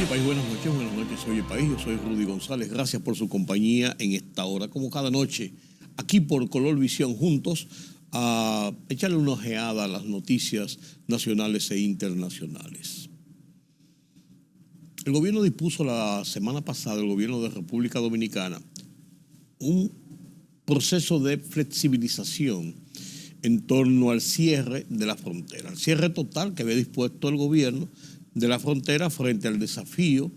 País, buenas noches, soy el País, yo soy Rudy González, gracias por su compañía en esta hora, como cada noche, aquí por Color Visión, juntos a echarle una ojeada a las noticias nacionales e internacionales. El gobierno dispuso la semana pasada, el gobierno de República Dominicana, un proceso de flexibilización en torno al cierre de la frontera, el cierre total que había dispuesto el gobierno de la frontera frente al desafío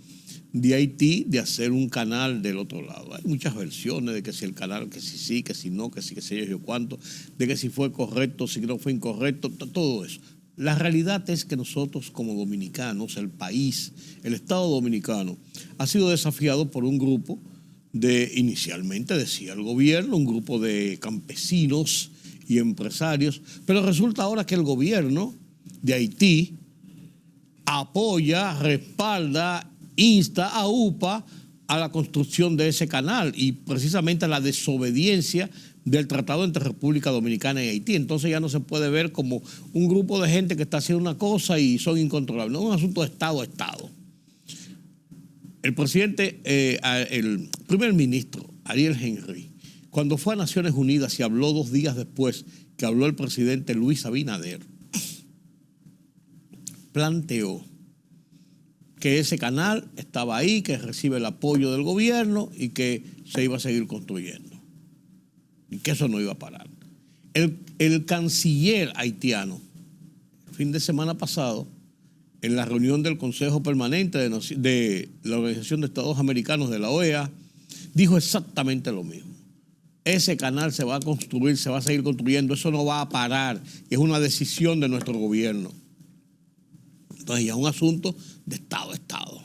de Haití de hacer un canal del otro lado. Hay muchas versiones de que si el canal, que si sí, que si no, que sí, que sé yo cuánto, de que si fue correcto, si no fue incorrecto, todo eso. La realidad es que nosotros como dominicanos, el país, el Estado dominicano, ha sido desafiado por un grupo de, inicialmente decía el gobierno, un grupo de campesinos y empresarios, pero resulta ahora que el gobierno de Haití apoya, respalda, insta a UPA a la construcción de ese canal y precisamente a la desobediencia del tratado entre República Dominicana y Haití. Entonces ya no se puede ver como un grupo de gente que está haciendo una cosa y son incontrolables. No es un asunto de Estado a Estado. El presidente, el primer ministro, Ariel Henry, cuando fue a Naciones Unidas y habló 2 días después que habló el presidente Luis Abinader, planteó que ese canal estaba ahí, que recibe el apoyo del gobierno y que se iba a seguir construyendo. Y que eso no iba a parar. El canciller haitiano, el fin de semana pasado, en la reunión del Consejo Permanente de la Organización de Estados Americanos, de la OEA, dijo exactamente lo mismo. Ese canal se va a construir, se va a seguir construyendo, eso no va a parar. Es una decisión de nuestro gobierno. Entonces ya es un asunto de Estado a Estado.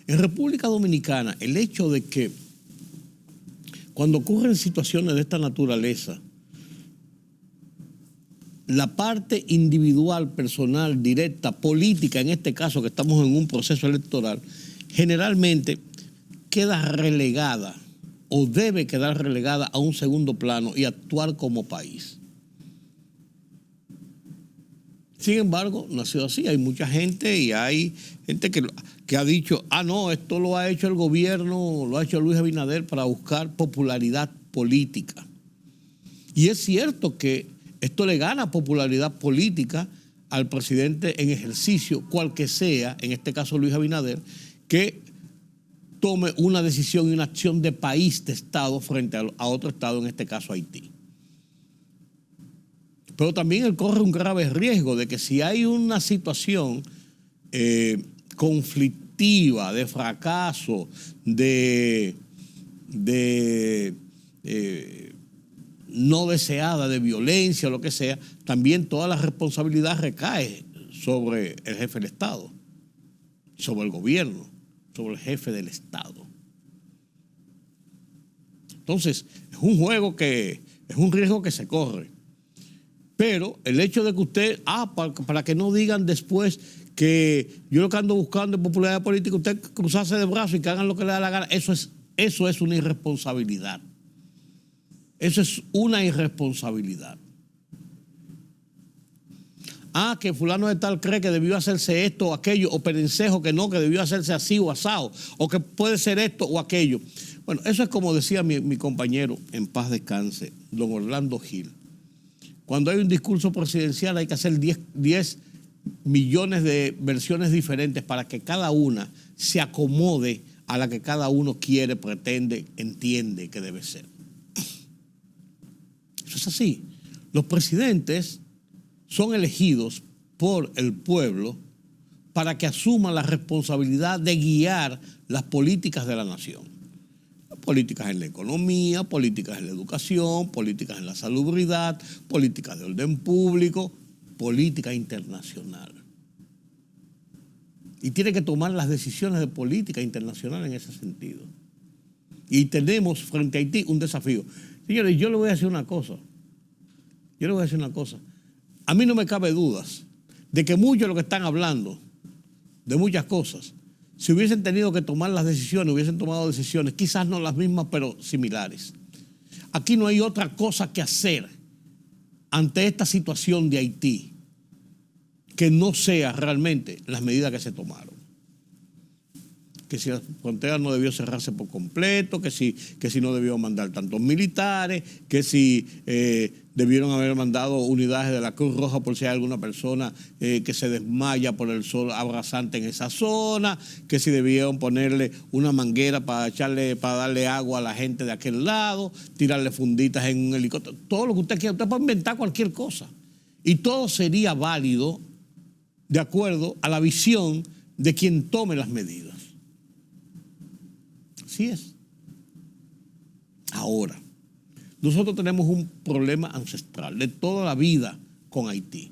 En República Dominicana, el hecho de que cuando ocurren situaciones de esta naturaleza, la parte individual, personal, directa, política, en este caso que estamos en un proceso electoral, generalmente queda relegada o debe quedar relegada a un segundo plano y actuar como país. Sin embargo, no ha sido así. Hay mucha gente y hay gente que ha dicho, no, esto lo ha hecho el gobierno, lo ha hecho Luis Abinader para buscar popularidad política. Y es cierto que esto le gana popularidad política al presidente en ejercicio, cual que sea, en este caso Luis Abinader, que tome una decisión y una acción de país, de Estado, frente a otro Estado, en este caso Haití. Pero también él corre un grave riesgo de que si hay una situación conflictiva, de fracaso, no deseada, de violencia o lo que sea, también toda la responsabilidad recae sobre el jefe del Estado, sobre el gobierno, sobre el jefe del Estado. Entonces, es un juego es un riesgo que se corre. Pero el hecho de que usted, para que no digan después que yo lo que ando buscando es popularidad política, usted cruzarse de brazos y que hagan lo que le da la gana, eso es una irresponsabilidad. Eso es una irresponsabilidad. Que fulano de tal cree que debió hacerse esto o aquello, o Perencejo que no, que debió hacerse así o asado, o que puede ser esto o aquello. Bueno, eso es como decía mi compañero, en paz descanse, don Orlando Gil. Cuando hay un discurso presidencial hay que hacer 10 millones de versiones diferentes para que cada una se acomode a la que cada uno quiere, pretende, entiende que debe ser. Eso es así. Los presidentes son elegidos por el pueblo para que asuman la responsabilidad de guiar las políticas de la nación. Políticas en la economía, políticas en la educación, políticas en la salubridad, políticas de orden público, política internacional. Y tiene que tomar las decisiones de política internacional en ese sentido. Y tenemos frente a Haití un desafío. Señores, yo le voy a decir una cosa. A mí no me cabe dudas de que muchos de los que están hablando de muchas cosas, si hubiesen tenido que tomar las decisiones, hubiesen tomado decisiones, quizás no las mismas, pero similares. Aquí no hay otra cosa que hacer ante esta situación de Haití que no sea realmente las medidas que se tomaron. que si la frontera no debió cerrarse por completo, que si no debió mandar tantos militares, que si debieron haber mandado unidades de la Cruz Roja por si hay alguna persona que se desmaya por el sol abrasante en esa zona, que si debieron ponerle una manguera para darle agua a la gente de aquel lado, tirarle funditas en un helicóptero, todo lo que usted quiera. Usted puede inventar cualquier cosa. Y todo sería válido de acuerdo a la visión de quien tome las medidas. Así es. Ahora, nosotros tenemos un problema ancestral de toda la vida con Haití.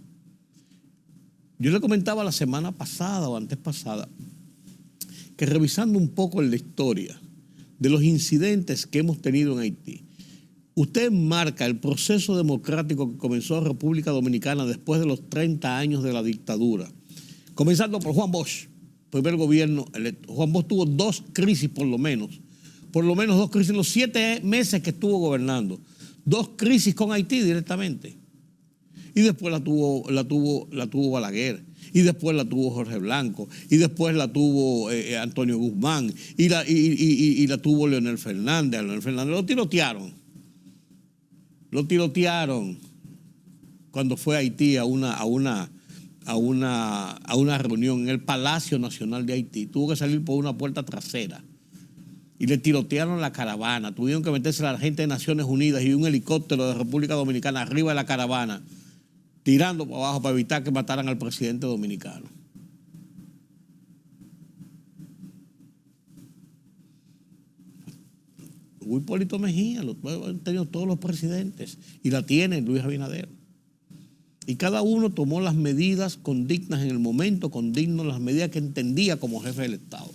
Yo le comentaba la semana pasada o antes pasada que revisando un poco en la historia de los incidentes que hemos tenido en Haití, usted marca el proceso democrático que comenzó en República Dominicana después de los 30 años de la dictadura, comenzando por Juan Bosch, primer gobierno electo. Juan Bosch tuvo 2 crisis por lo menos 2 crisis en los 7 meses que estuvo gobernando. 2 crisis con Haití directamente. Y después la tuvo Balaguer. Y después la tuvo Jorge Blanco. Y después la tuvo Antonio Guzmán. Y la tuvo Leonel Fernández. A Leonel Fernández lo tirotearon cuando fue a Haití a una reunión en el Palacio Nacional de Haití. Tuvo que salir por una puerta trasera. Y le tirotearon la caravana. Tuvieron que meterse la gente de Naciones Unidas y un helicóptero de República Dominicana arriba de la caravana, tirando para abajo para evitar que mataran al presidente dominicano. Hugo Hipólito Mejía, lo han tenido todos los presidentes, y la tiene Luis Abinader. Y cada uno tomó las medidas condignas en el momento, condignas las medidas que entendía como jefe del Estado.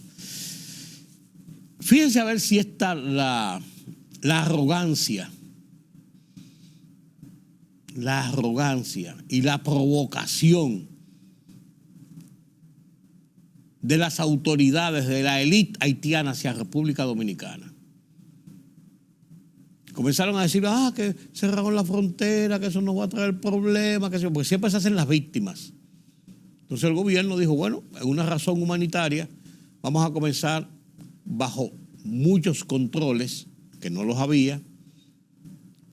Fíjense a ver si está la arrogancia y la provocación de las autoridades de la élite haitiana hacia República Dominicana. Comenzaron a decir, que cerraron la frontera, que eso nos va a traer problemas, porque siempre se hacen las víctimas. Entonces el gobierno dijo, bueno, en una razón humanitaria, vamos a comenzar bajo muchos controles, que no los había.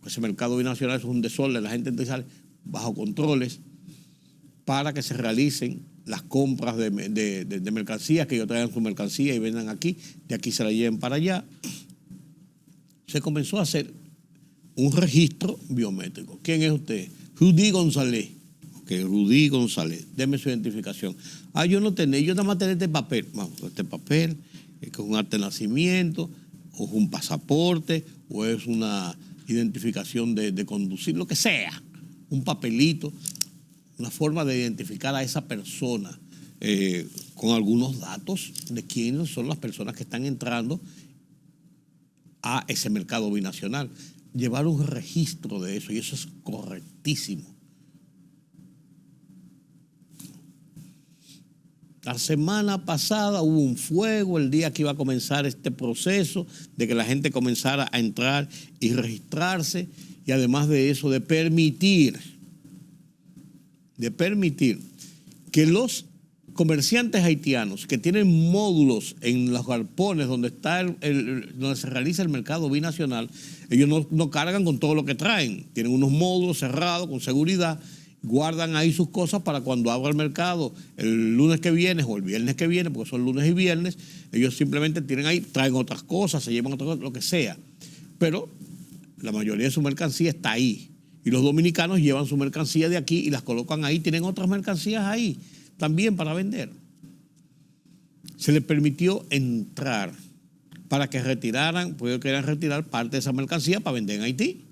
Ese mercado binacional es un desorden, la gente sale bajo controles para que se realicen las compras de mercancías, que ellos traigan su mercancía y vendan aquí, de aquí se la lleven para allá. Se comenzó a hacer un registro biométrico. ¿Quién es usted? Rudy González. Ok, Rudy González. Deme su identificación. Yo no tenía, yo nada más tenía este papel. Vamos, este papel, que es un acta de nacimiento, o es un pasaporte, o es una identificación de conducir, lo que sea. Un papelito, una forma de identificar a esa persona con algunos datos de quiénes son las personas que están entrando a ese mercado binacional. Llevar un registro de eso, y eso es correctísimo. La semana pasada hubo un fuego el día que iba a comenzar este proceso de que la gente comenzara a entrar y registrarse, y además de eso de permitir que los comerciantes haitianos que tienen módulos en los galpones donde se realiza el mercado binacional, ellos no cargan con todo lo que traen. Tienen unos módulos cerrados con seguridad, guardan ahí sus cosas para cuando abra el mercado el lunes que viene o el viernes que viene, porque son lunes y viernes, ellos simplemente tienen ahí, traen otras cosas, se llevan otras cosas, lo que sea. Pero la mayoría de su mercancía está ahí. Y los dominicanos llevan su mercancía de aquí y las colocan ahí, tienen otras mercancías ahí también para vender. Se les permitió entrar para que retiraran, porque ellos querían retirar parte de esa mercancía para vender en Haití,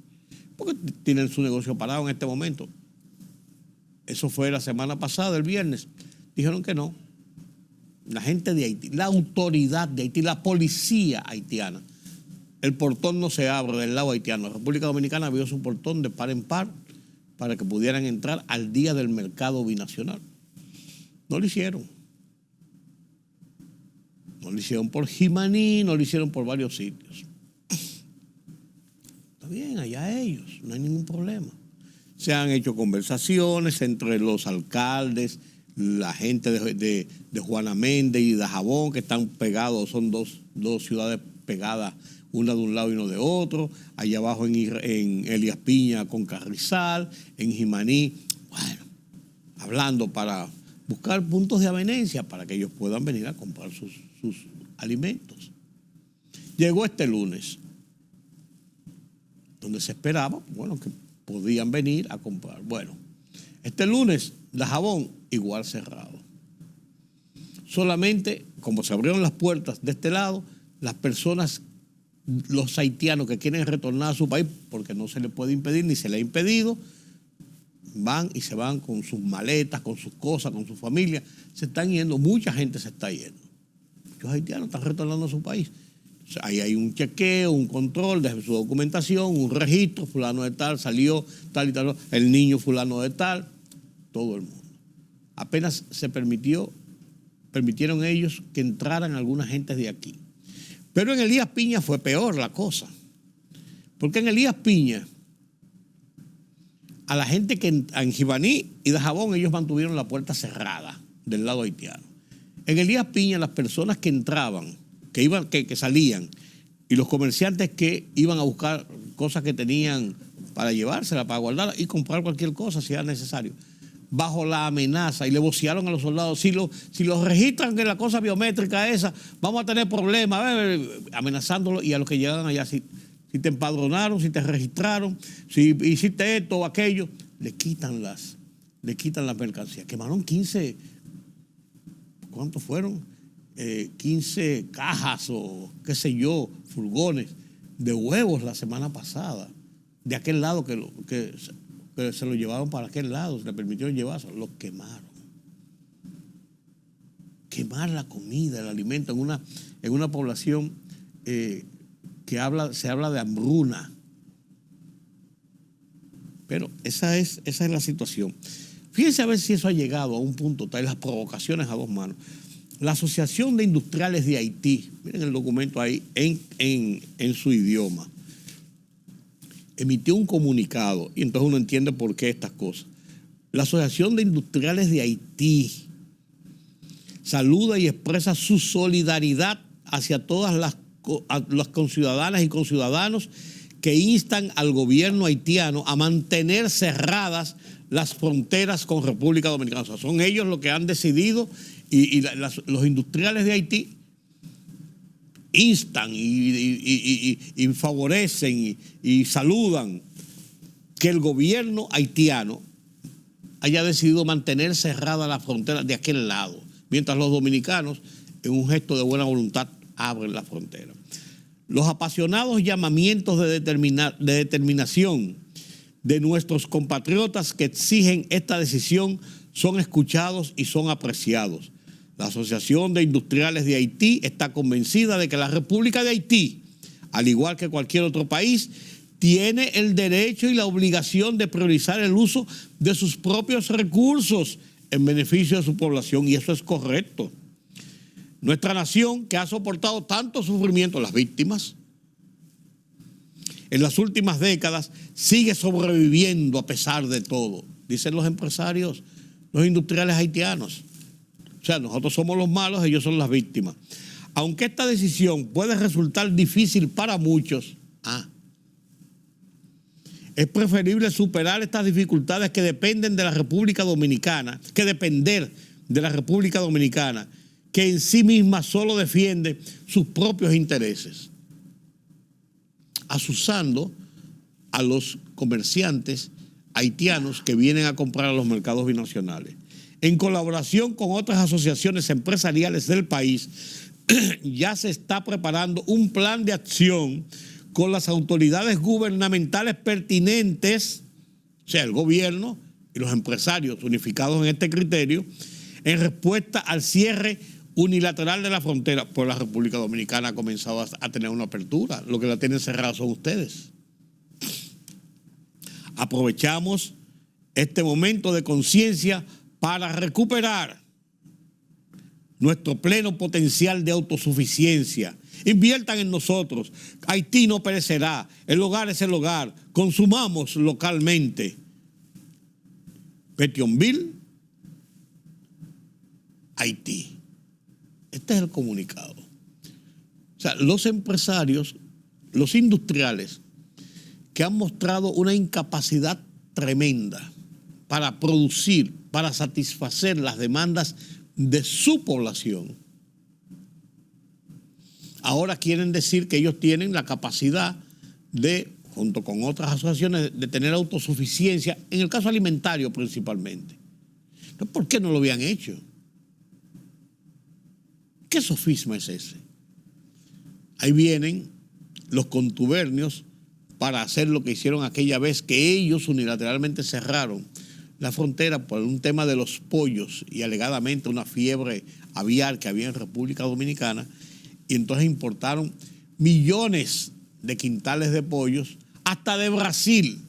porque tienen su negocio parado en este momento. Eso fue la semana pasada, el viernes. Dijeron que no. La gente de Haití, la autoridad de Haití, la policía haitiana, el portón no se abre del lado haitiano. La República Dominicana abrió su portón de par en par para que pudieran entrar al día del mercado binacional. No lo hicieron. No lo hicieron por Jimaní, no lo hicieron por varios sitios. Está bien, allá ellos, no hay ningún problema. Se han hecho conversaciones entre los alcaldes, la gente de Juana Méndez y de Dajabón, que están pegados, son dos ciudades pegadas, una de un lado y una de otro, allá abajo en Elías Piña con Carrizal, en Jimaní, bueno, hablando para buscar puntos de avenencia para que ellos puedan venir a comprar sus alimentos. Llegó este lunes, donde se esperaba, bueno, que podían venir a comprar. Bueno, este lunes, Dajabón igual cerrado. Solamente, como se abrieron las puertas de este lado, las personas, los haitianos que quieren retornar a su país, porque no se les puede impedir ni se les ha impedido, van y se van con sus maletas, con sus cosas, con su familia. Se están yendo, mucha gente se está yendo. Los haitianos están retornando a su país. O sea, ahí hay un chequeo, un control de su documentación, un registro, fulano de tal, salió tal y tal, el niño fulano de tal, todo el mundo. Apenas se permitieron ellos que entraran algunas gentes de aquí. Pero en Elías Piña fue peor la cosa. Porque en Elías Piña, a la gente que en Jimaní y Dajabón, ellos mantuvieron la puerta cerrada del lado haitiano. En Elías Piña, las personas que entraban, que salían, y los comerciantes que iban a buscar cosas que tenían para llevárselas, para guardarlas y comprar cualquier cosa si era necesario, bajo la amenaza, y le vocearon a los soldados, si los registran en la cosa biométrica esa, vamos a tener problemas, amenazándolos, y a los que llegan allá, si te empadronaron, si te registraron, si hiciste esto o aquello, le quitan las mercancías. Quemaron 15, ¿cuántos fueron? 15 cajas o qué sé yo, furgones de huevos la semana pasada, de aquel lado que se lo llevaron para aquel lado, se le permitieron llevarse, los quemaron. Quemar la comida, el alimento en una población se habla de hambruna. Pero esa es la situación. Fíjense a ver si eso ha llegado a un punto tal, las provocaciones a dos manos. La Asociación de Industriales de Haití, miren el documento ahí en su idioma, emitió un comunicado, y entonces uno entiende por qué estas cosas. La Asociación de Industriales de Haití saluda y expresa su solidaridad hacia todas las conciudadanas y conciudadanos que instan al gobierno haitiano a mantener cerradas las fronteras con República Dominicana. O sea, son ellos los que han decidido, y los industriales de Haití instan y favorecen y saludan que el gobierno haitiano haya decidido mantener cerrada la frontera de aquel lado, mientras los dominicanos, en un gesto de buena voluntad, abren la frontera. Los apasionados llamamientos de determinación de nuestros compatriotas que exigen esta decisión son escuchados y son apreciados. La Asociación de Industriales de Haití está convencida de que la República de Haití, al igual que cualquier otro país, tiene el derecho y la obligación de priorizar el uso de sus propios recursos en beneficio de su población, y eso es correcto. Nuestra nación, que ha soportado tanto sufrimiento, las víctimas, en las últimas décadas, sigue sobreviviendo a pesar de todo, dicen los empresarios, los industriales haitianos. O sea, nosotros somos los malos, ellos son las víctimas. Aunque esta decisión puede resultar difícil para muchos, es preferible superar estas dificultades que depender de la República Dominicana, que en sí misma solo defiende sus propios intereses, asusando a los comerciantes haitianos que vienen a comprar a los mercados binacionales. En colaboración con otras asociaciones empresariales del país, ya se está preparando un plan de acción con las autoridades gubernamentales pertinentes, o sea, el gobierno y los empresarios unificados en este criterio, en respuesta al cierre unilateral de la frontera. Pues la República Dominicana ha comenzado a tener una apertura. Lo que la tienen cerrada son ustedes. Aprovechamos este momento de conciencia para recuperar nuestro pleno potencial de autosuficiencia. Inviertan en nosotros. Haití no perecerá. El hogar es el hogar. Consumamos localmente. Petionville, Haití. Este es el comunicado. O sea, los empresarios, los industriales, que han mostrado una incapacidad tremenda para producir, para satisfacer las demandas de su población, ahora quieren decir que ellos tienen la capacidad de, junto con otras asociaciones, de tener autosuficiencia, en el caso alimentario principalmente. ¿Por qué no lo habían hecho? ¿Qué sofisma es ese? Ahí vienen los contubernios para hacer lo que hicieron aquella vez que ellos unilateralmente cerraron la frontera por un tema de los pollos y alegadamente una fiebre aviar que había en República Dominicana, y entonces importaron millones de quintales de pollos hasta de Brasil,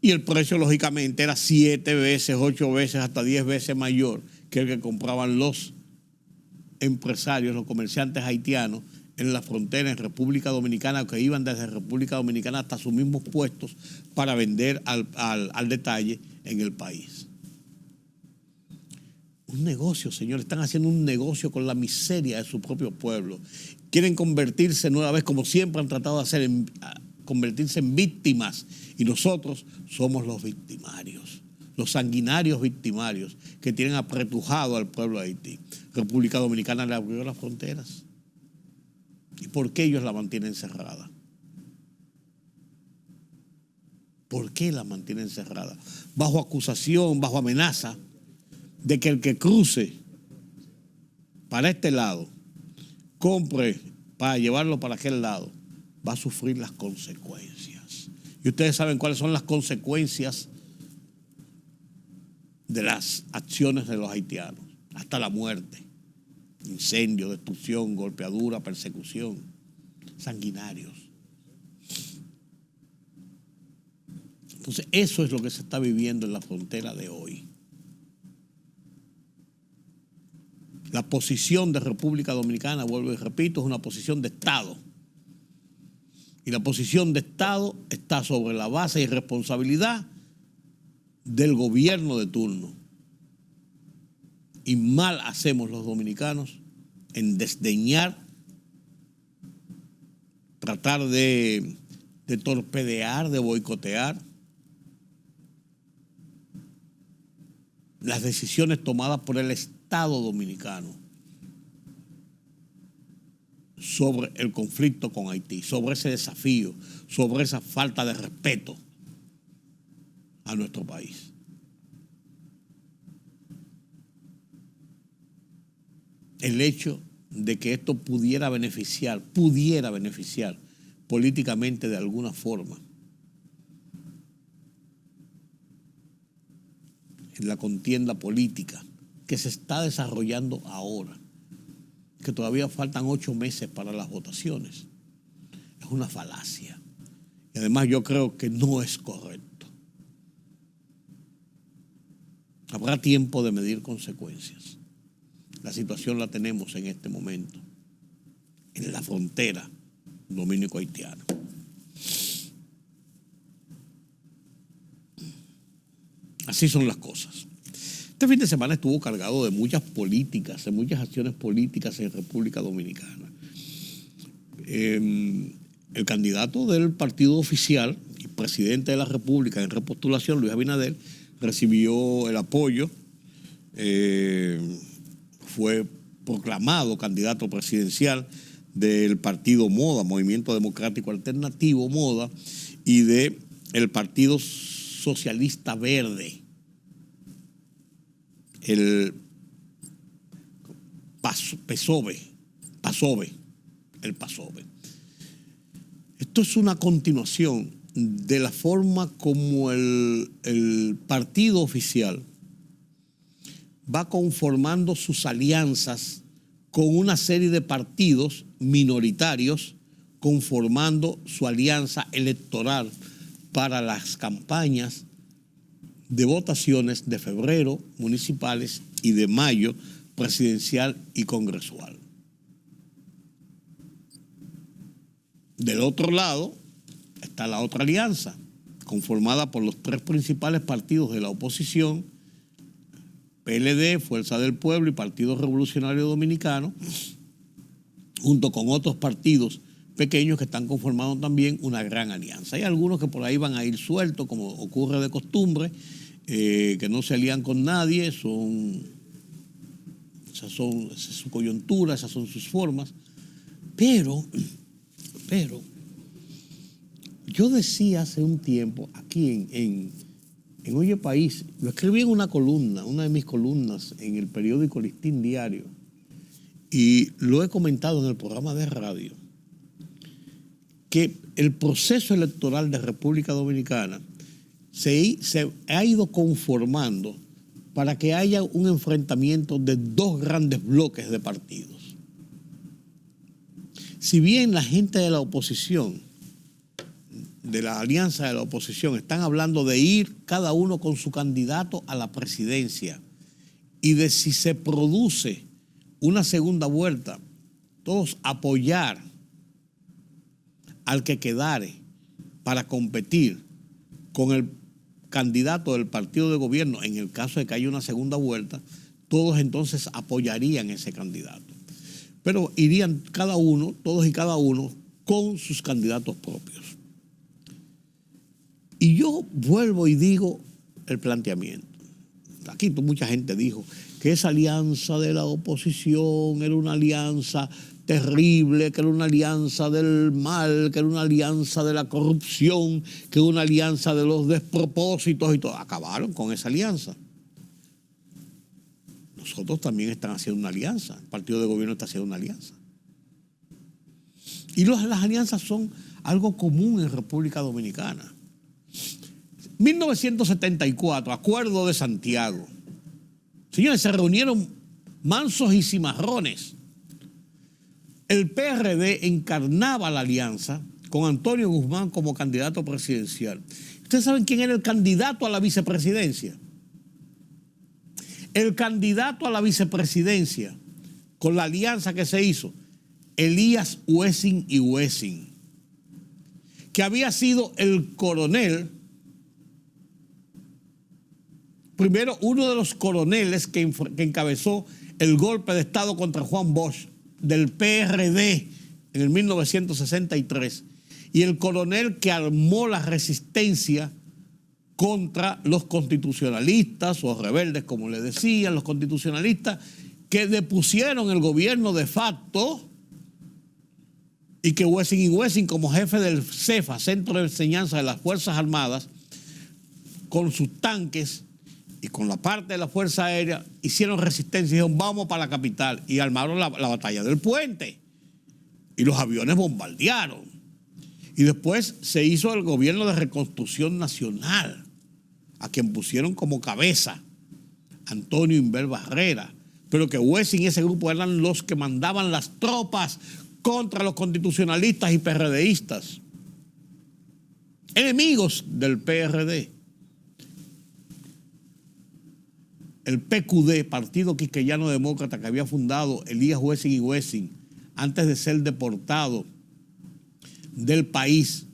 y el precio lógicamente era 7 veces, 8 veces, hasta 10 veces mayor que el que compraban los empresarios, los comerciantes haitianos en la frontera en República Dominicana, que iban desde República Dominicana hasta sus mismos puestos para vender al detalle en el país. Un negocio, señores, están haciendo un negocio con la miseria de su propio pueblo. Quieren convertirse nueva vez, como siempre han tratado de hacer, convertirse en víctimas, y nosotros somos los victimarios, los sanguinarios victimarios que tienen apretujado al pueblo de Haití. República Dominicana le abrió las fronteras. ¿Y por qué ellos la mantienen cerrada? ¿Por qué la mantienen cerrada? Bajo acusación, bajo amenaza de que el que cruce para este lado, compre para llevarlo para aquel lado, va a sufrir las consecuencias. Y ustedes saben cuáles son las consecuencias de las acciones de los haitianos. Hasta la muerte. Incendio, destrucción, golpeadura, persecución, sanguinarios. Entonces, eso es lo que se está viviendo en la frontera de hoy. La posición de República Dominicana, vuelvo y repito, es una posición de Estado. Y la posición de Estado está sobre la base y responsabilidad del gobierno de turno. Y mal hacemos los dominicanos en desdeñar, tratar de torpedear, de boicotear las decisiones tomadas por el Estado dominicano sobre el conflicto con Haití, sobre ese desafío, sobre esa falta de respeto a nuestro país. El hecho de que esto pudiera beneficiar políticamente de alguna forma en la contienda política que se está desarrollando ahora, que todavía faltan 8 meses para las votaciones, es una falacia. Y además yo creo que no es correcto. Habrá tiempo de medir consecuencias. La situación la tenemos en este momento en la frontera dominico-haitiana. Así son las cosas. Este fin de semana estuvo cargado de muchas políticas, de muchas acciones políticas en República Dominicana. El candidato del partido oficial y presidente de la República en repostulación, Luis Abinader, recibió el apoyo, fue proclamado candidato presidencial del partido MODA, Movimiento Democrático Alternativo MODA, y del Partido Socialista Verde, el PASOVE. Esto es una continuación de la forma como el partido oficial va conformando sus alianzas con una serie de partidos minoritarios, conformando su alianza electoral para las campañas de votaciones de febrero municipales y de mayo presidencial y congresual. Del otro lado está la otra alianza, conformada por los 3 principales partidos de la oposición, PLD, Fuerza del Pueblo y Partido Revolucionario Dominicano, junto con otros partidos pequeños que están conformando también una gran alianza. Hay algunos que por ahí van a ir sueltos, como ocurre de costumbre, que no se alían con nadie, esa es su coyuntura, esas son sus formas. Pero, yo decía hace un tiempo, aquí en Oye País, lo escribí en una columna, una de mis columnas, en el periódico Listín Diario, y lo he comentado en el programa de radio, que el proceso electoral de República Dominicana se ha ido conformando para que haya un enfrentamiento de dos grandes bloques de partidos. Si bien la gente de la oposición, de la alianza de la oposición, están hablando de ir cada uno con su candidato a la presidencia y de si se produce una segunda vuelta, todos apoyar al que quedare para competir con el candidato del partido de gobierno, en el caso de que haya una segunda vuelta, todos entonces apoyarían ese candidato. Pero irían cada uno, todos y cada uno, con sus candidatos propios. Y yo vuelvo y digo el planteamiento. Aquí mucha gente dijo que esa alianza de la oposición era una alianza terrible, que era una alianza del mal, que era una alianza de la corrupción, que era una alianza de los despropósitos y todo. Acabaron con esa alianza. Nosotros también están haciendo una alianza. El partido de gobierno está haciendo una alianza. Y las alianzas son algo común en República Dominicana. 1974, Acuerdo de Santiago. Señores, se reunieron mansos y cimarrones. El PRD encarnaba la alianza con Antonio Guzmán como candidato presidencial. ¿Ustedes saben quién era el candidato a la vicepresidencia? El candidato a la vicepresidencia, con la alianza que se hizo, Elías Wessing y Wessing, que había sido el coronel, primero uno de los coroneles que encabezó el golpe de Estado contra Juan Bosch del PRD en el 1963, y el coronel que armó la resistencia contra los constitucionalistas o rebeldes, como le decían, los constitucionalistas que depusieron el gobierno de facto, y que Wessing y Wessing, como jefe del CEFA, Centro de Enseñanza de las Fuerzas Armadas, con sus tanques y con la parte de la Fuerza Aérea, hicieron resistencia y dijeron, vamos para la capital, y armaron la batalla del puente. Y los aviones bombardearon. Y después se hizo el gobierno de reconstrucción nacional, a quien pusieron como cabeza Antonio Inver Barrera, pero que Wessing y ese grupo eran los que mandaban las tropas contra los constitucionalistas y PRDistas, enemigos del PRD. El PQD, Partido Quisqueyano Demócrata, que había fundado Elías Wessing y Wessing antes de ser deportado del país,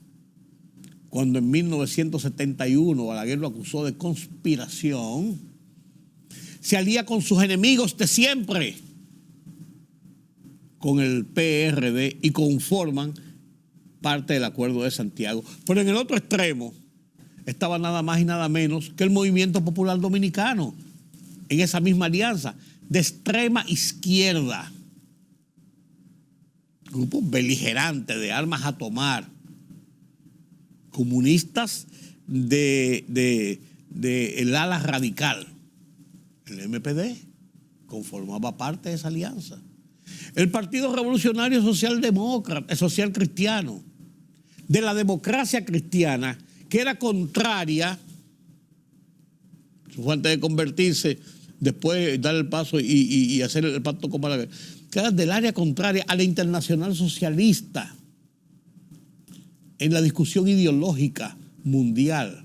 cuando en 1971 Balaguer lo acusó de conspiración, se alía con sus enemigos de siempre, con el PRD, y conforman parte del Acuerdo de Santiago. Pero en el otro extremo estaba nada más y nada menos que el Movimiento Popular Dominicano, en esa misma alianza, de extrema izquierda. Grupos beligerantes de armas a tomar, comunistas de el ala radical. El MPD conformaba parte de esa alianza. El Partido Revolucionario Socialdemócrata, Social Cristiano, de la democracia cristiana, que era contraria, antes de convertirse, después dar el paso y hacer el pacto con Balaguer, que era del área contraria a la Internacional Socialista en la discusión ideológica mundial,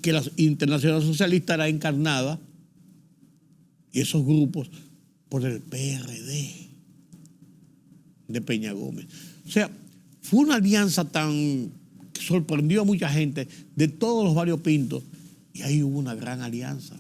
que la Internacional Socialista era encarnada, y esos grupos, por el PRD de Peña Gómez. O sea, fue una alianza que sorprendió a mucha gente de todos los variopintos, y ahí hubo una gran alianza.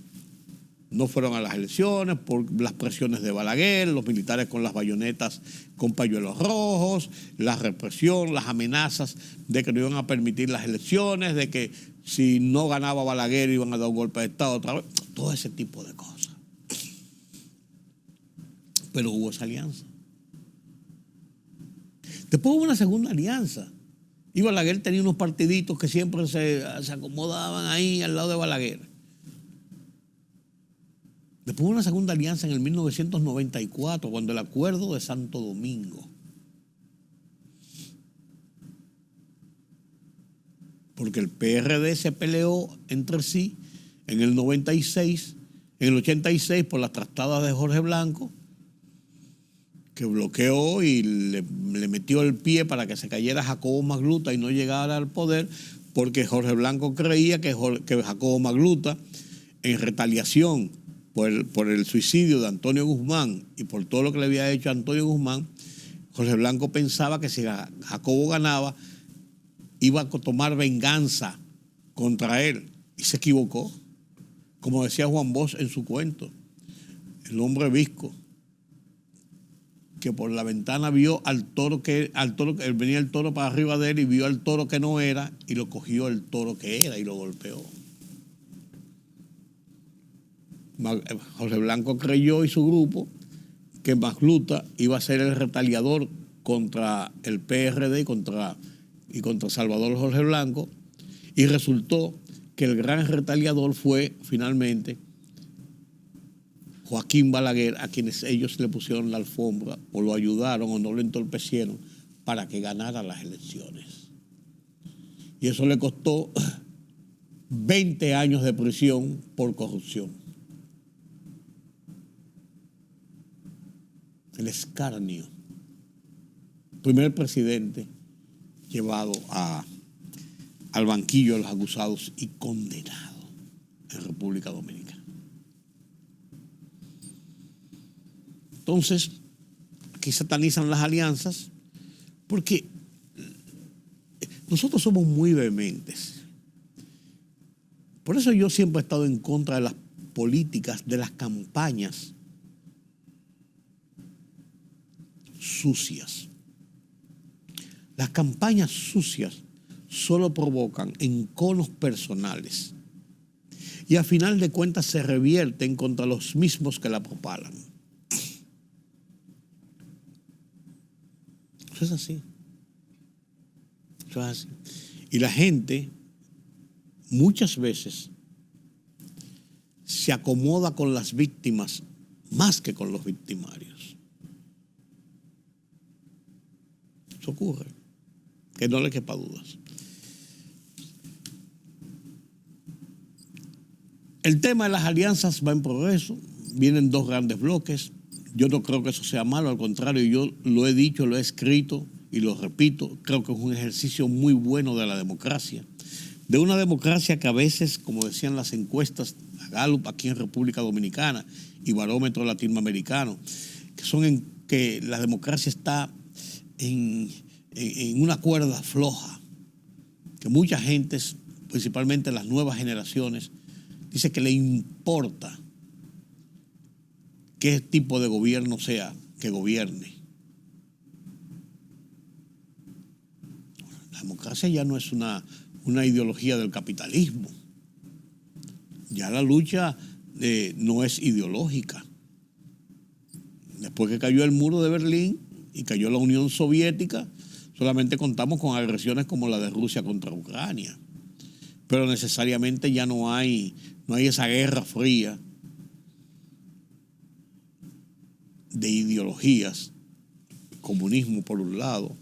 no fueron a las elecciones por las presiones de Balaguer, los militares con las bayonetas con pañuelos rojos, la represión, las amenazas de que no iban a permitir las elecciones, de que si no ganaba Balaguer iban a dar un golpe de Estado otra vez, todo ese tipo de cosas. Pero hubo esa alianza. Después hubo una segunda alianza. Y Balaguer tenía unos partiditos que siempre se acomodaban ahí al lado de Balaguer. Después hubo una segunda alianza en el 1994, cuando el Acuerdo de Santo Domingo. Porque el PRD se peleó entre sí en el 96, en el 86 por las tratadas de Jorge Blanco, que bloqueó y le metió el pie para que se cayera Jacobo Magluta y no llegara al poder, porque Jorge Blanco creía que Jacobo Magluta, en retaliación por el suicidio de Antonio Guzmán y por todo lo que le había hecho a Antonio Guzmán, Jorge Blanco pensaba que si Jacobo ganaba, iba a tomar venganza contra él. Y se equivocó. Como decía Juan Bosch en su cuento, el hombre visco, que por la ventana vio venía el toro para arriba de él y vio al toro que no era y lo cogió el toro que era y lo golpeó. José Blanco creyó y su grupo que Magluta iba a ser el retaliador contra el PRD y contra Salvador Jorge Blanco, y resultó que el gran retaliador fue finalmente Joaquín Balaguer, a quienes ellos le pusieron la alfombra o lo ayudaron o no lo entorpecieron para que ganara las elecciones. Y eso le costó 20 años de prisión por corrupción. El escarnio. Primer presidente llevado al banquillo de los acusados y condenado en República Dominicana. Entonces, aquí satanizan las alianzas porque nosotros somos muy vehementes. Por eso yo siempre he estado en contra de las políticas, de las campañas sucias. Las campañas sucias solo provocan enconos personales y a final de cuentas se revierten contra los mismos que la propalan. Eso es así. Eso es así. Y la gente muchas veces se acomoda con las víctimas más que con los victimarios. Eso ocurre, que no le quepa dudas. El tema de las alianzas va en progreso, vienen dos grandes bloques. Yo no creo que eso sea malo, al contrario, yo lo he dicho, lo he escrito y lo repito, creo que es un ejercicio muy bueno de la democracia. De una democracia que a veces, como decían las encuestas, la Gallup aquí en República Dominicana y Barómetro Latinoamericano, que la democracia está en una cuerda floja, que mucha gente, principalmente las nuevas generaciones, dice que le importa qué tipo de gobierno sea que gobierne. La democracia ya no es una ideología del capitalismo. Ya la lucha no es ideológica. Después que cayó el muro de Berlín y cayó la Unión Soviética, solamente contamos con agresiones como la de Rusia contra Ucrania. Pero necesariamente ya no hay esa guerra fría de ideologías, comunismo por un lado,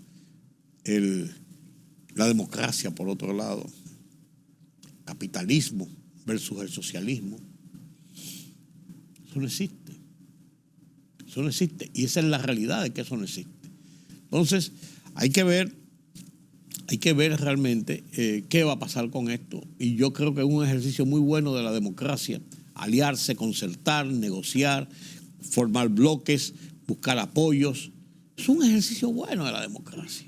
la democracia por otro lado, capitalismo versus el socialismo. Eso no existe. Eso no existe. Y esa es la realidad de que eso no existe. Entonces, hay que ver realmente qué va a pasar con esto. Y yo creo que es un ejercicio muy bueno de la democracia, aliarse, concertar, negociar, formar bloques, buscar apoyos. Es un ejercicio bueno de la democracia.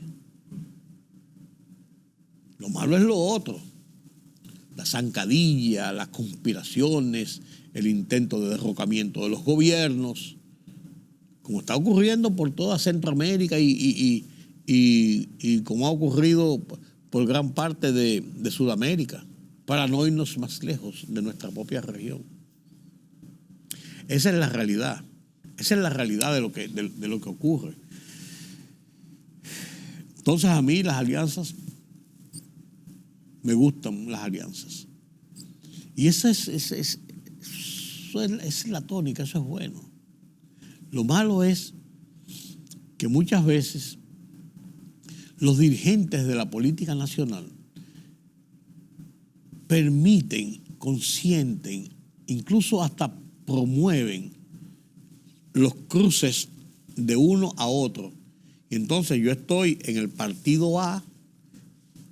Lo malo es lo otro. la zancadilla, las conspiraciones, el intento de derrocamiento de los gobiernos, como está ocurriendo por toda Centroamérica y como ha ocurrido por gran parte de Sudamérica, para no irnos más lejos de nuestra propia región. Esa es la realidad. Esa es la realidad de lo que ocurre. Entonces a mí las alianzas, me gustan las alianzas. Y esa es la tónica, eso es bueno. Lo malo es que muchas veces los dirigentes de la política nacional permiten, consienten, incluso hasta promueven los cruces de uno a otro. Y entonces yo estoy en el partido A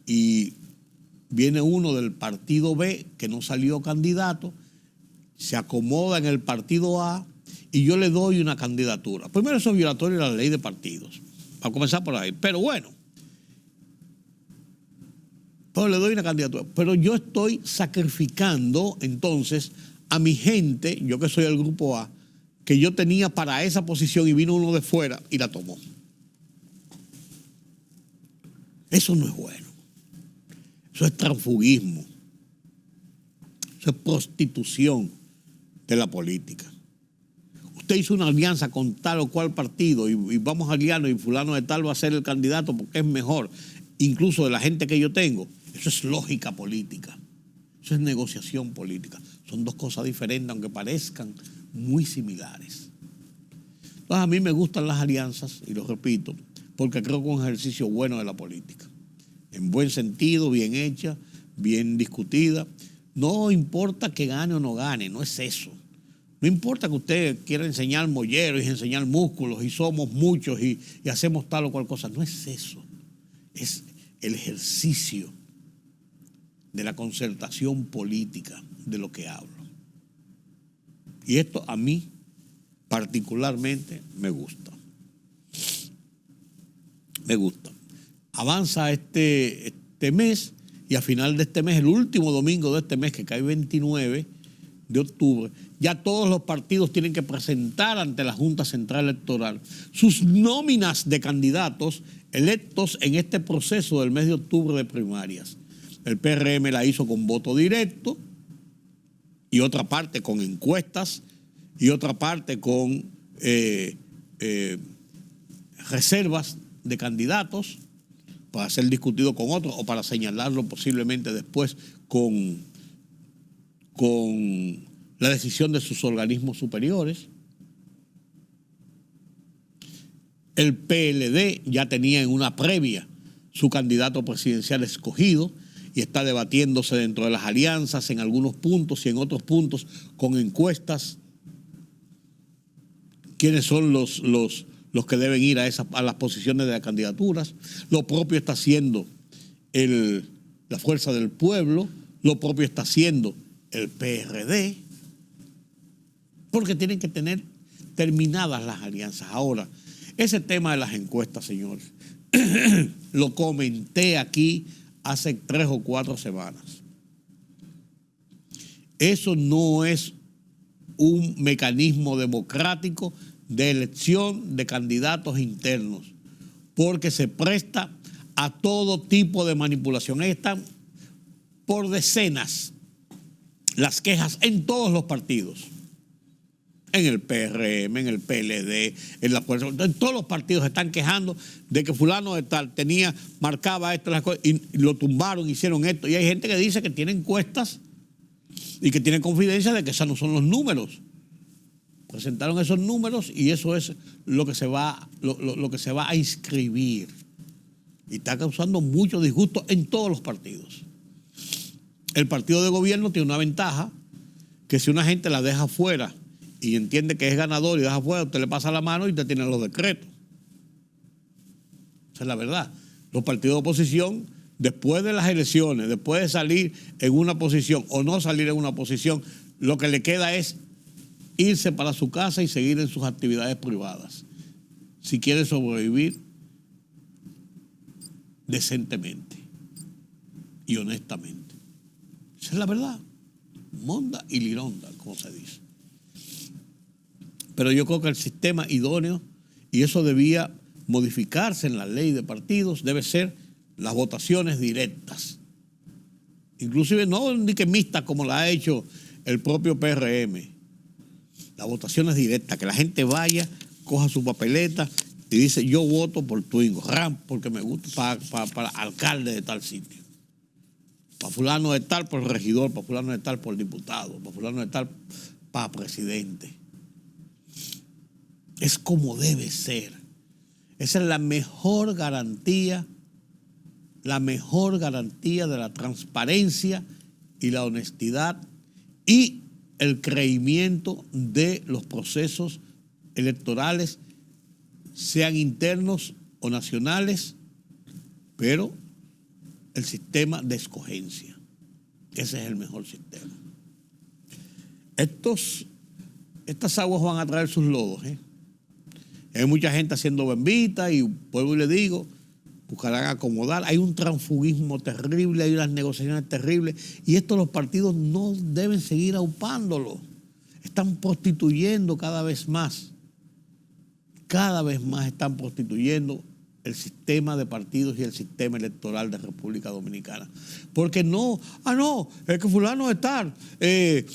y viene uno del partido B que no salió candidato, se acomoda en el partido A y yo le doy una candidatura. Primero, eso es violatorio de la ley de partidos, para comenzar por ahí. Pero bueno, pero le doy una candidatura. Pero yo estoy sacrificando entonces a mi gente, yo que soy el grupo A, que yo tenía para esa posición y vino uno de fuera y la tomó. Eso no es bueno. Eso es transfugismo. Eso es prostitución de la política. Usted hizo una alianza con tal o cual partido y vamos a aliarnos y fulano de tal va a ser el candidato porque es mejor, incluso de la gente que yo tengo. Eso es lógica política. Eso es negociación política. Son dos cosas diferentes, aunque parezcan muy similares. Entonces a mí me gustan las alianzas, y lo repito, porque creo que es un ejercicio bueno de la política. En buen sentido, bien hecha, bien discutida. No importa que gane o no gane, no es eso. No importa que usted quiera enseñar molleros y enseñar músculos y somos muchos y hacemos tal o cual cosa. No es eso. Es el ejercicio de la concertación política de lo que hablo. Y esto a mí particularmente me gusta. Me gusta. Avanza este mes y a final de este mes, el último domingo de este mes, que cae 29 de octubre, ya todos los partidos tienen que presentar ante la Junta Central Electoral sus nóminas de candidatos electos en este proceso del mes de octubre de primarias. El PRM la hizo con voto directo y otra parte con encuestas y otra parte con reservas de candidatos para ser discutido con otros o para señalarlo posiblemente después con la decisión de sus organismos superiores. El PLD ya tenía en una previa su candidato presidencial escogido y está debatiéndose dentro de las alianzas en algunos puntos y en otros puntos con encuestas quiénes son los que deben ir a las posiciones de las candidaturas. Lo propio está haciendo la Fuerza del Pueblo, lo propio está haciendo el PRD, porque tienen que tener terminadas las alianzas. Ahora, ese tema de las encuestas, señores, lo comenté aquí hace 3 o 4 semanas. Eso no es un mecanismo democrático de elección de candidatos internos, porque se presta a todo tipo de manipulación. Ahí están por decenas las quejas en todos los partidos. En el PRM, en el PLD, en la Fuerza, en todos los partidos se están quejando de que fulano de tal marcaba esto, las cosas, y lo tumbaron, hicieron esto. Y hay gente que dice que tiene encuestas y que tiene confidencia de que esos no son los números. Presentaron esos números y eso es lo que se va a inscribir. Y está causando mucho disgusto en todos los partidos. El partido de gobierno tiene una ventaja, que si una gente la deja fuera y entiende que es ganador y deja fuera, usted le pasa la mano y usted tiene los decretos. Esa es la verdad. Los partidos de oposición, después de las elecciones, después de salir en una posición o no salir en una posición, lo que le queda es irse para su casa y seguir en sus actividades privadas, si quiere sobrevivir decentemente y honestamente. Esa es la verdad. Monda y lironda, como se dice. Pero yo creo que el sistema idóneo, y eso debía modificarse en la ley de partidos, debe ser las votaciones directas. Inclusive no ni que mixtas como la ha hecho el propio PRM. Las votaciones directas, que la gente vaya, coja su papeleta y dice, yo voto por Twingo, Ram, porque me gusta para alcalde de tal sitio. Para fulano de tal por regidor, para fulano de tal por diputado, para fulano de tal para presidente. Es como debe ser. Esa es la mejor garantía de la transparencia y la honestidad y el creimiento de los procesos electorales, sean internos o nacionales, pero el sistema de escogencia. Ese es el mejor sistema. Estas aguas van a traer sus lodos, ¿eh? Hay mucha gente haciendo bembita y vuelvo y le digo, buscarán acomodar. Hay un transfugismo terrible, hay unas negociaciones terribles y esto los partidos no deben seguir aupándolo. Están prostituyendo cada vez más. Cada vez más están prostituyendo el sistema de partidos y el sistema electoral de República Dominicana. Porque no, es que fulano de tal, que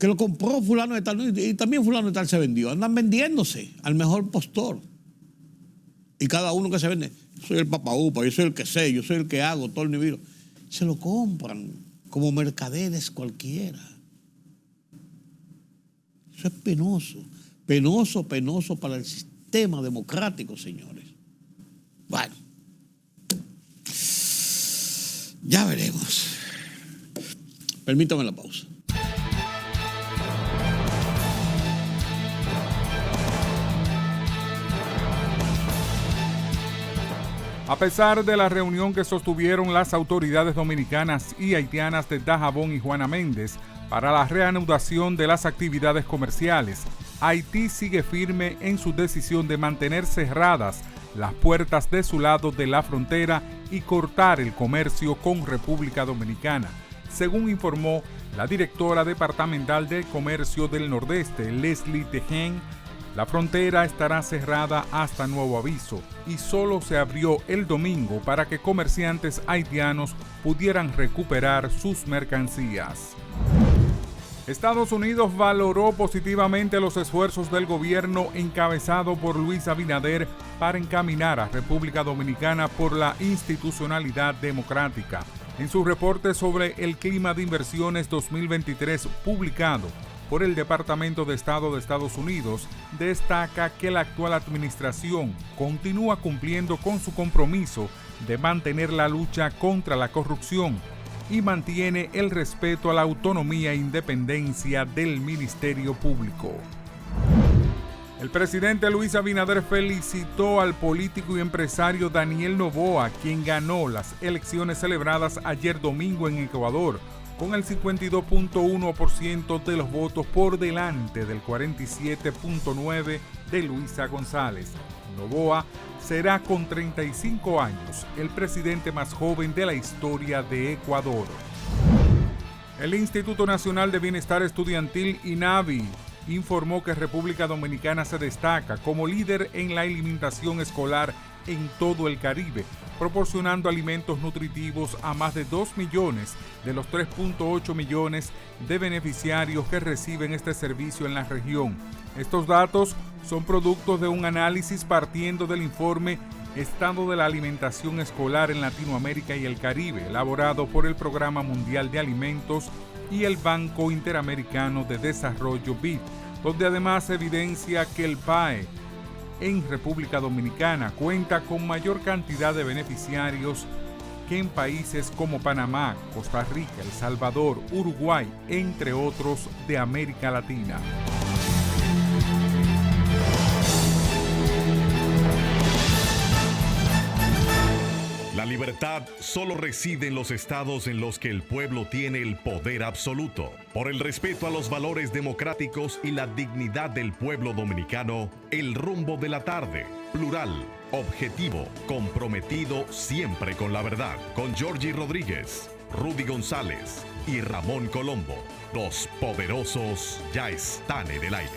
lo compró fulano de tal, y también fulano de tal se vendió. Andan vendiéndose al mejor postor. Y cada uno que se vende, yo soy el papaupa, yo soy el que sé, yo soy el que hago, todo el nivel. Se lo compran como mercaderes cualquiera. Eso es penoso. Penoso para el sistema democrático, señores. Bueno, ya veremos. Permítame la pausa. A pesar de la reunión que sostuvieron las autoridades dominicanas y haitianas de Dajabón y Juana Méndez para la reanudación de las actividades comerciales, Haití sigue firme en su decisión de mantener cerradas las puertas de su lado de la frontera y cortar el comercio con República Dominicana, según informó la directora departamental de Comercio del Nordeste, Leslie Tejen. La frontera estará cerrada hasta nuevo aviso y solo se abrió el domingo para que comerciantes haitianos pudieran recuperar sus mercancías. Estados Unidos valoró positivamente los esfuerzos del gobierno encabezado por Luis Abinader para encaminar a República Dominicana por la institucionalidad democrática. En su reporte sobre el clima de inversiones 2023 publicado por el Departamento de Estado de Estados Unidos, destaca que la actual administración continúa cumpliendo con su compromiso de mantener la lucha contra la corrupción y mantiene el respeto a la autonomía e independencia del Ministerio Público. El presidente Luis Abinader felicitó al político y empresario Daniel Noboa, quien ganó las elecciones celebradas ayer domingo en Ecuador, con el 52.1% de los votos por delante del 47.9% de Luisa González. Noboa será con 35 años el presidente más joven de la historia de Ecuador. El Instituto Nacional de Bienestar Estudiantil, INABI, informó que República Dominicana se destaca como líder en la alimentación escolar en todo el Caribe, proporcionando alimentos nutritivos a más de 2 millones de los 3.8 millones de beneficiarios que reciben este servicio en la región. Estos datos son productos de un análisis partiendo del informe Estado de la Alimentación Escolar en Latinoamérica y el Caribe, elaborado por el Programa Mundial de Alimentos y el Banco Interamericano de Desarrollo BID, donde además evidencia que el PAE en República Dominicana cuenta con mayor cantidad de beneficiarios que en países como Panamá, Costa Rica, El Salvador, Uruguay, entre otros de América Latina. La libertad solo reside en los estados en los que el pueblo tiene el poder absoluto. Por el respeto a los valores democráticos y la dignidad del pueblo dominicano, El Rumbo de la Tarde, plural, objetivo, comprometido siempre con la verdad. Con Georgie Rodríguez, Rudy González y Ramón Colombo. Los poderosos ya están en el aire.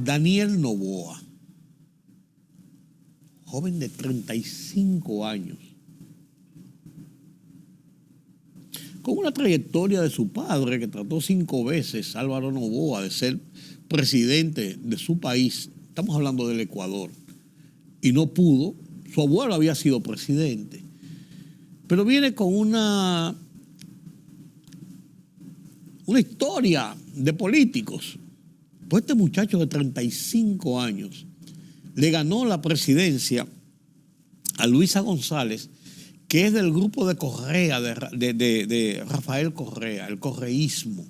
Daniel Noboa, joven de 35 años, con una trayectoria de su padre que trató 5 veces, Álvaro Noboa, de ser presidente de su país. Estamos hablando del Ecuador. Y no pudo. Su abuelo había sido presidente. Pero viene con una historia de políticos. Pues este muchacho de 35 años le ganó la presidencia a Luisa González, que es del grupo de Correa, de Rafael Correa, el correísmo.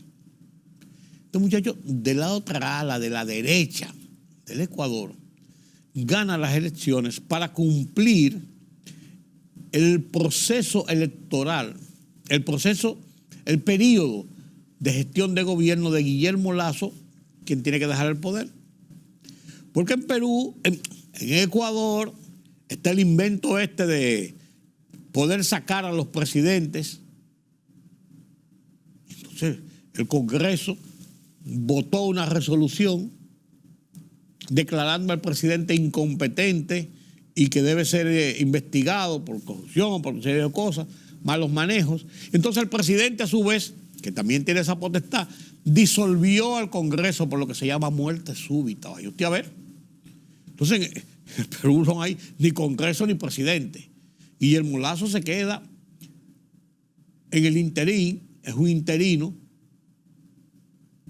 Este muchacho de la otra ala, de la derecha del Ecuador, gana las elecciones para cumplir el proceso electoral, el periodo de gestión de gobierno de Guillermo Lasso, quien tiene que dejar el poder. Porque en Perú, en Ecuador, está el invento este de poder sacar a los presidentes. Entonces, el Congreso votó una resolución declarando al presidente incompetente y que debe ser investigado por corrupción, por una serie de cosas, malos manejos. Entonces el presidente, a su vez, que también tiene esa potestad, disolvió al Congreso por lo que se llama muerte súbita. Vaya usted a ver. Entonces, en Perú no hay ni Congreso ni presidente. Guillermo Lasso se queda en el interín, es un interino,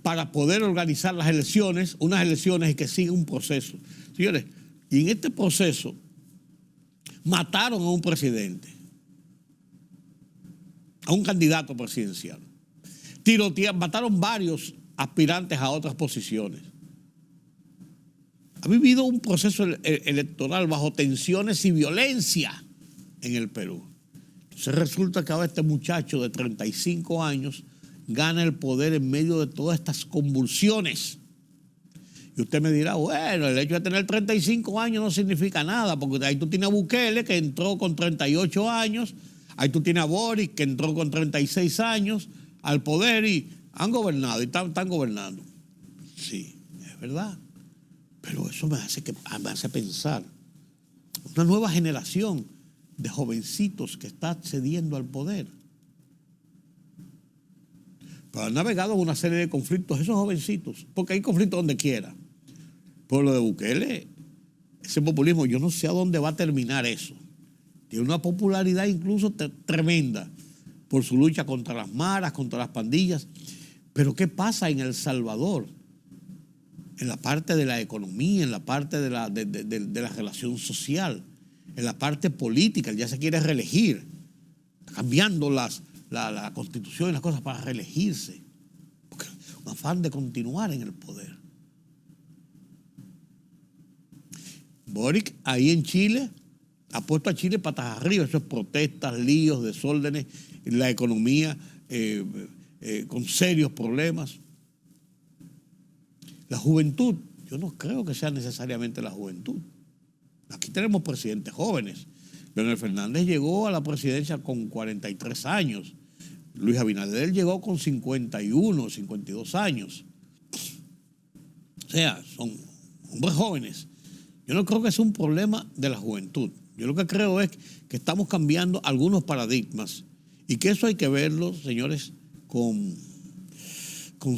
para poder organizar las elecciones, unas elecciones y que siga un proceso. Señores, y en este proceso mataron a un presidente, a un candidato presidencial. Mataron varios aspirantes a otras posiciones. Ha vivido un proceso electoral bajo tensiones y violencia en el Perú. Entonces resulta que ahora este muchacho de 35 años gana el poder en medio de todas estas convulsiones. Y usted me dirá, bueno, el hecho de tener 35 años no significa nada, porque ahí tú tienes a Bukele, que entró con 38 años, ahí tú tienes a Boric, que entró con 36 años al poder y han gobernado y están gobernando. Sí, es verdad. Pero eso me hace pensar. Una nueva generación de jovencitos que está accediendo al poder. Pero han navegado en una serie de conflictos esos jovencitos, porque hay conflictos donde quiera. Por lo de Bukele, ese populismo, yo no sé a dónde va a terminar eso. Tiene una popularidad incluso tremenda por su lucha contra las maras, contra las pandillas. Pero ¿qué pasa en El Salvador? En la parte de la economía, en la parte de la relación social, en la parte política. Él ya se quiere reelegir, cambiando la constitución y las cosas para reelegirse. Porque un afán de continuar en el poder. Boric, ahí en Chile, ha puesto a Chile patas arriba. Eso es protestas, líos, desórdenes, la economía con serios problemas. La juventud, yo no creo que sea necesariamente la juventud. Aquí tenemos presidentes jóvenes. Leonel Fernández llegó a la presidencia con 43 años. Luis Abinader llegó con 51, 52 años. O sea, son hombres jóvenes. Yo no creo que sea un problema de la juventud. Yo lo que creo es que estamos cambiando algunos paradigmas y que eso hay que verlo, señores, con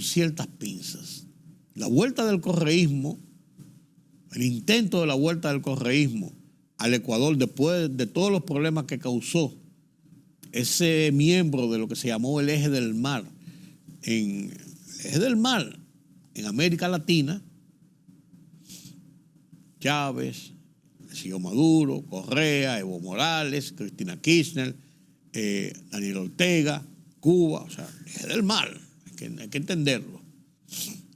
ciertas pinzas. La vuelta del correísmo, el intento de la vuelta del correísmo al Ecuador después de todos los problemas que causó ese miembro de lo que se llamó el Eje del Mar, en América Latina, Chávez, siguió Maduro, Correa, Evo Morales, Cristina Kirchner, Daniel Ortega, Cuba, o sea, el Eje del Mar, hay que entenderlo.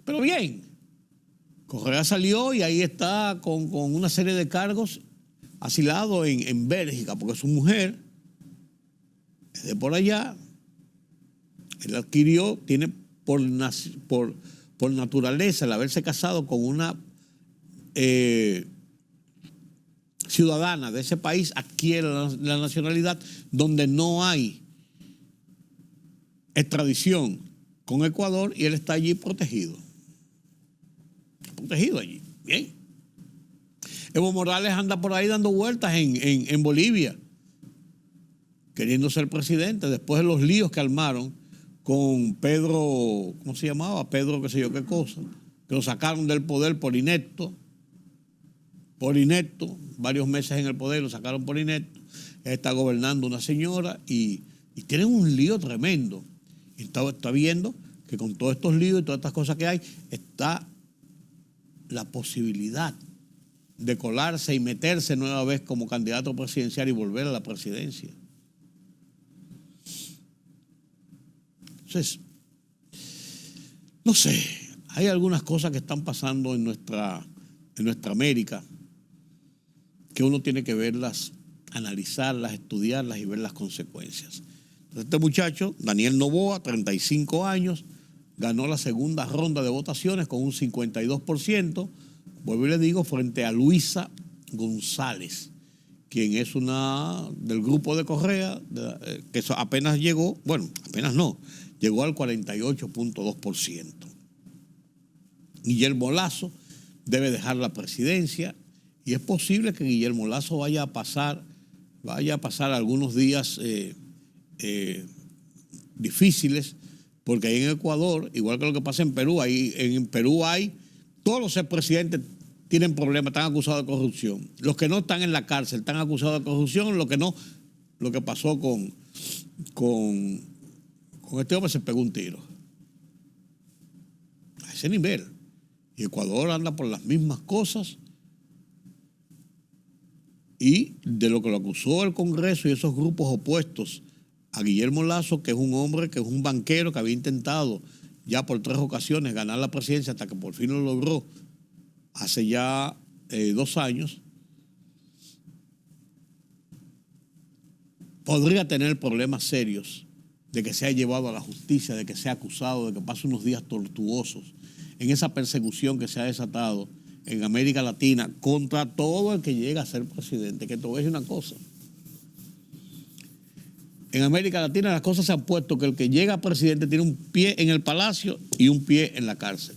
Pero bien, Correa salió y ahí está con una serie de cargos asilado en Bélgica, porque su mujer es de por allá. Él adquirió, tiene por naturaleza el haberse casado con una ciudadana de ese país, adquiere la nacionalidad donde no hay extradición con Ecuador y él está allí protegido. Protegido allí. Bien. Evo Morales anda por ahí dando vueltas en Bolivia, queriendo ser presidente, después de los líos que armaron con Pedro, ¿cómo se llamaba? Pedro qué sé yo qué cosa, que lo sacaron del poder por inepto, varios meses en el poder, lo sacaron por inepto. Está gobernando una señora y tienen un lío tremendo. Y está viendo que con todos estos líos y todas estas cosas que hay, está la posibilidad de colarse y meterse nueva vez como candidato presidencial y volver a la presidencia. Entonces, no sé, hay algunas cosas que están pasando en nuestra América que uno tiene que verlas, analizarlas, estudiarlas y ver las consecuencias. Entonces, este muchacho, Daniel Noboa, 35 años, ganó la segunda ronda de votaciones con un 52%, vuelvo y le digo, frente a Luisa González, quien es una del grupo de Correa, que apenas llegó, bueno, apenas no, llegó al 48.2%. Guillermo Lasso debe dejar la presidencia y es posible que Guillermo Lasso vaya a pasar algunos días difíciles, porque ahí en Ecuador, igual que lo que pasa en Perú, todos los expresidentes tienen problemas, están acusados de corrupción. Los que no están en la cárcel están acusados de corrupción, lo que pasó con este hombre se pegó un tiro. A ese nivel. Y Ecuador anda por las mismas cosas. Y de lo que lo acusó el Congreso y esos grupos opuestos a Guillermo Lasso, que es un hombre, que es un banquero que había intentado ya por 3 ocasiones ganar la presidencia hasta que por fin lo logró hace ya 2 años, podría tener problemas serios de que sea llevado a la justicia, de que sea acusado, de que pase unos días tortuosos en esa persecución que se ha desatado en América Latina contra todo el que llega a ser presidente. Que te voy a decir una cosa. En América Latina las cosas se han puesto que el que llega a presidente tiene un pie en el palacio y un pie en la cárcel.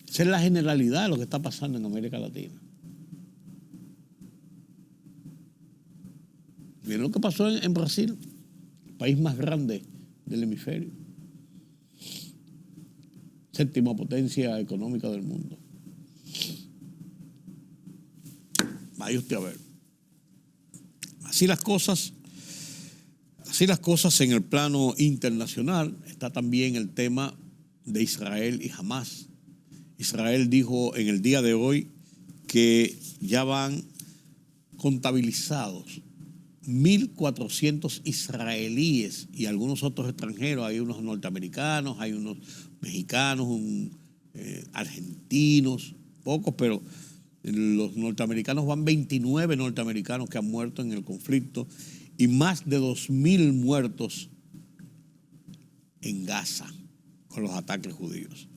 Esa es la generalidad de lo que está pasando en América Latina. Miren lo que pasó en Brasil, el país más grande del hemisferio. 7ª potencia económica del mundo. Vaya usted a ver. Así las cosas en el plano internacional. Está también el tema de Israel y Hamás. Israel dijo en el día de hoy que ya van contabilizados 1.400 israelíes y algunos otros extranjeros. Hay unos norteamericanos, hay unos mexicanos, argentinos, pocos, pero los norteamericanos van 29 norteamericanos que han muerto en el conflicto y más de 2.000 muertos en Gaza con los ataques judíos.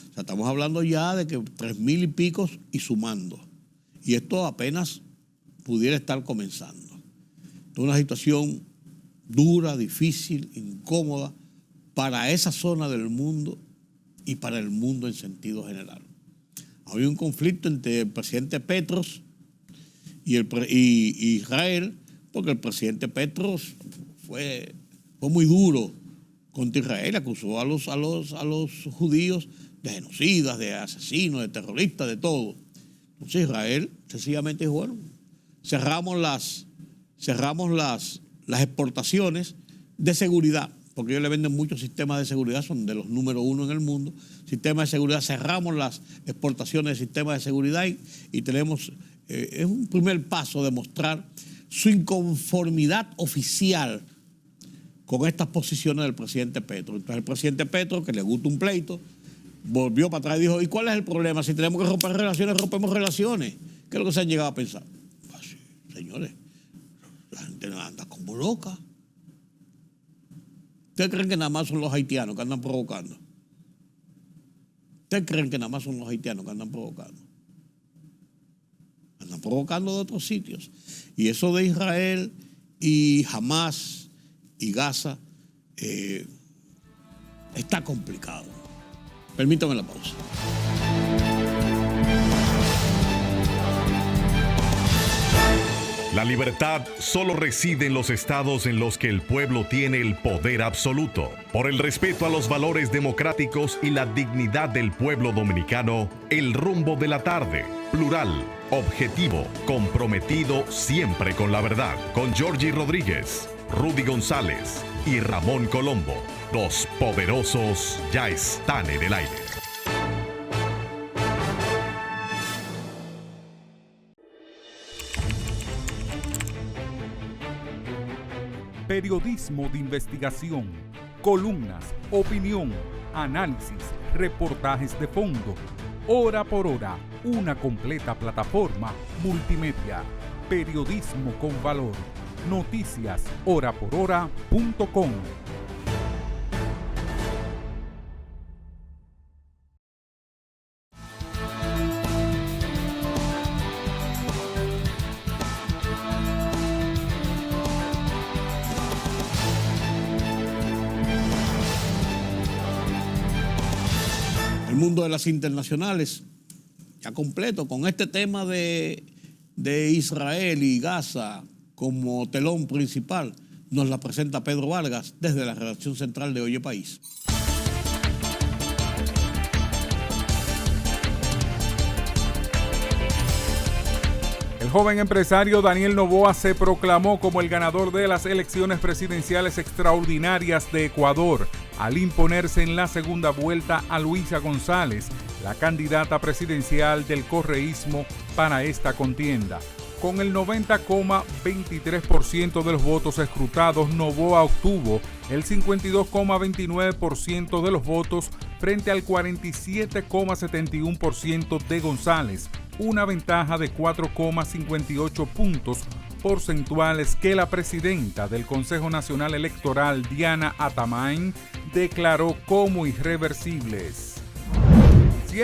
O sea, estamos hablando ya de que 3.000 y pico y sumando. Y esto apenas pudiera estar comenzando. Es una situación dura, difícil, incómoda para esa zona del mundo y para el mundo en sentido general. Había un conflicto entre el presidente Petros y Israel, porque el presidente Petros fue muy duro contra Israel, acusó a los judíos de genocidas, de asesinos, de terroristas, de todo. Entonces Israel sencillamente dijo, bueno, cerramos las exportaciones de seguridad, porque ellos le venden muchos sistemas de seguridad, son de los número 1 en el mundo. Sistemas de seguridad, cerramos las exportaciones de sistemas de seguridad y tenemos, es un primer paso de mostrar su inconformidad oficial con estas posiciones del presidente Petro. Entonces el presidente Petro, que le gusta un pleito, volvió para atrás y dijo, ¿y cuál es el problema? Si tenemos que romper relaciones, rompemos relaciones. ¿Qué es lo que se han llegado a pensar? Pues, señores, la gente anda como loca. ¿Ustedes creen que nada más son los haitianos que andan provocando? ¿Ustedes creen que nada más son los haitianos que andan provocando? Andan provocando de otros sitios. Y eso de Israel y Hamas y Gaza está complicado. Permítame la pausa. La libertad solo reside en los estados en los que el pueblo tiene el poder absoluto. Por el respeto a los valores democráticos y la dignidad del pueblo dominicano, El Rumbo de la Tarde, plural, objetivo, comprometido siempre con la verdad. Con Georgie Rodríguez, Rudy González y Ramón Colombo. Los poderosos ya están en el aire. Periodismo de investigación, columnas, opinión, análisis, reportajes de fondo, hora por hora, una completa plataforma multimedia. Periodismo con valor. Noticias horaporhora.com. El mundo de las internacionales, ya completo, con este tema de Israel y Gaza como telón principal, nos la presenta Pedro Vargas desde la redacción central de Oye País. El joven empresario Daniel Noboa se proclamó como el ganador de las elecciones presidenciales extraordinarias de Ecuador, al imponerse en la segunda vuelta a Luisa González, la candidata presidencial del correísmo para esta contienda. Con el 90,23% de los votos escrutados, Noboa obtuvo el 52,29% de los votos frente al 47,71% de González, una ventaja de 4,58 puntos porcentuales que la presidenta del Consejo Nacional Electoral, Diana Atamain, declaró como irreversibles.